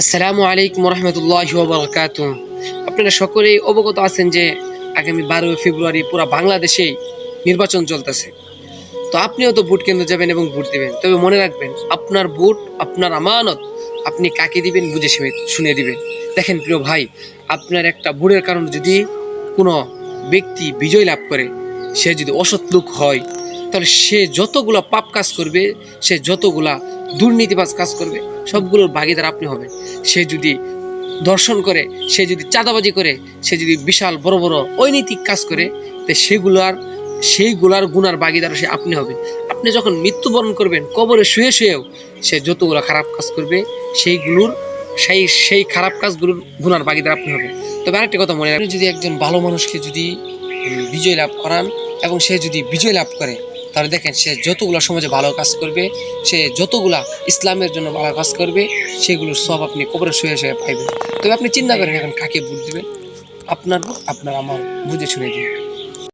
আসসালামু আলাইকুম রহমতুল্লাহি ওয়া বারাকাতুহু। আপনারা সকলেই অবগত আছেন যে আগামী 12 ফেব্রুয়ারি পুরা বাংলাদেশেই নির্বাচন চলতেছে। তো আপনিও তো ভোট কেন্দ্রে যাবেন এবং ভোট দিবেন। তবে মনে রাখবেন আপনার ভোট আপনার আমানত। আপনি কাকে দিবেন বুঝে শুনে দিবেন। দেখেন প্রিয় ভাই, আপনার একটা ভোটের কারণে যদি কোনো ব্যক্তি বিজয় লাভ করে, সে যদি অসৎ লোক হয়, তাহলে সে যতগুলা পাপ কাজ করবে, সে যতগুলা দুর্নীতিবাজ কাজ করবে, সবগুলোর ভাগীদার আপনি হবেন। সে যদি দর্শন করে, সে যদি চাঁদাবাজি করে, সে যদি বিশাল বড় বড় অনৈতিক কাজ করে, তো সেইগুলার গুনার ভাগীদার সে আপনি হবেন। আপনি যখন মৃত্যুবরণ করবেন, কবরে শুয়ে শুয়েও সে যতগুলো খারাপ কাজ করবে, সেইগুলোর সেই খারাপ কাজগুলোর গুনার ভাগীদার আপনি হবেন। তবে আরেকটা কথা মনে রাখবেন, যদি একজন ভালো মানুষকে যদি বিজয় লাভ করান এবং সে যদি বিজয় লাভ করে, তাহলে দেখেন সে যতগুলা সমাজে ভালো কাজ করবে, সে যতগুলা ইসলামের জন্য ভালো কাজ করবে, সেগুলোর সব আপনি কবরে শুয়ে শুয়ে পাইবেন। তবে আপনি চিন্তা করেন এখন কাকে ভোট দিবেন। আপনার ভোট আপনার আমার বুঝে শুনে দিন।